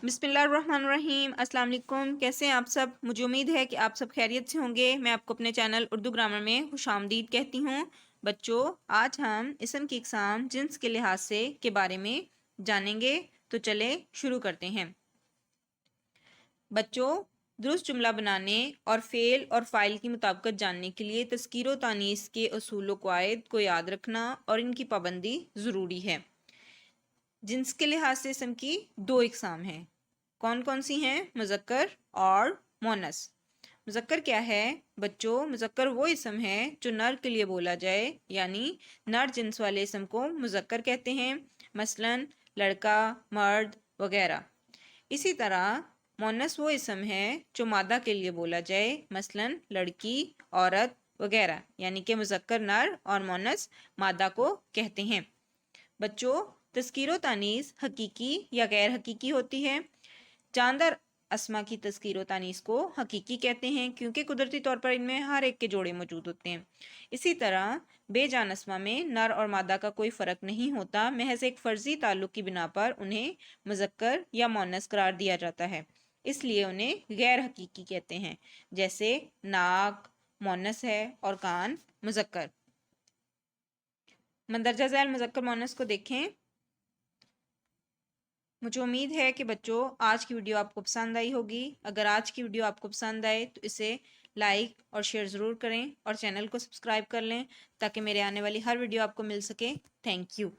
बिस्मिल्लाहिर्रहमानिर्रहीम। अस्सलाम वालेकुम। कैसे हैं आप सब? मुझे उम्मीद है कि आप सब खैरियत से होंगे। मैं आपको अपने चैनल उर्दू ग्रामर में खुशामदीद कहती हूँ। बच्चों, आज हम इसम की इकसाम जिन्स के लिहाज से के बारे में जानेंगे। तो चले शुरू करते हैं। बच्चों, दुरुस्त जुमला बनाने और फ़ेल और फ़ाइल की मुताबिकत जानने के लिए तज़कीर व तानीस के उसूल व क़वाइद को याद रखना और इनकी पाबंदी ज़रूरी है। जिन्स के लिहाज से इसम की दो इकसाम हैं। कौन कौन सी हैं? मुज़क्कर और मोनस। मुज़क्कर क्या है बच्चों? मुज़क्कर वो इसम है जो नर के लिए बोला जाए, यानी नर जिन्स वाले इसम को मुज़क्कर कहते हैं, मसलन लड़का, मर्द वगैरह। इसी तरह मोनस वो इसम है जो मादा के लिए बोला जाए, मसलन लड़की, औरत वगैरह, यानी कि मुज़क्कर नर और मोनस मादा को कहते हैं। बच्चों, तज़कीर व तानीस हकीकी या गैर हकीकी होती है। जानदार अस्मा की तज़कीर व तानीस को हकीकी कहते हैं क्योंकि कुदरती तौर पर इनमें हर एक के जोड़े मौजूद होते हैं। इसी तरह बेजान अस्मा में नर और मादा का कोई फ़र्क नहीं होता, महज एक फ़र्ज़ी ताल्लुक़ की बिना पर उन्हें मुज़क्कर या मोनस करार दिया जाता है, इसलिए उन्हें गैर हकीकी कहते हैं। जैसे नाक मोनस है और कान मुज़क्कर। मंदरजा ज़ैल मुज़क्कर मोनस को देखें। मुझे उम्मीद है कि बच्चों आज की वीडियो आपको पसंद आई होगी। अगर आज की वीडियो आपको पसंद आए तो इसे लाइक और शेयर ज़रूर करें और चैनल को सब्सक्राइब कर लें ताकि मेरे आने वाली हर वीडियो आपको मिल सके। Thank you.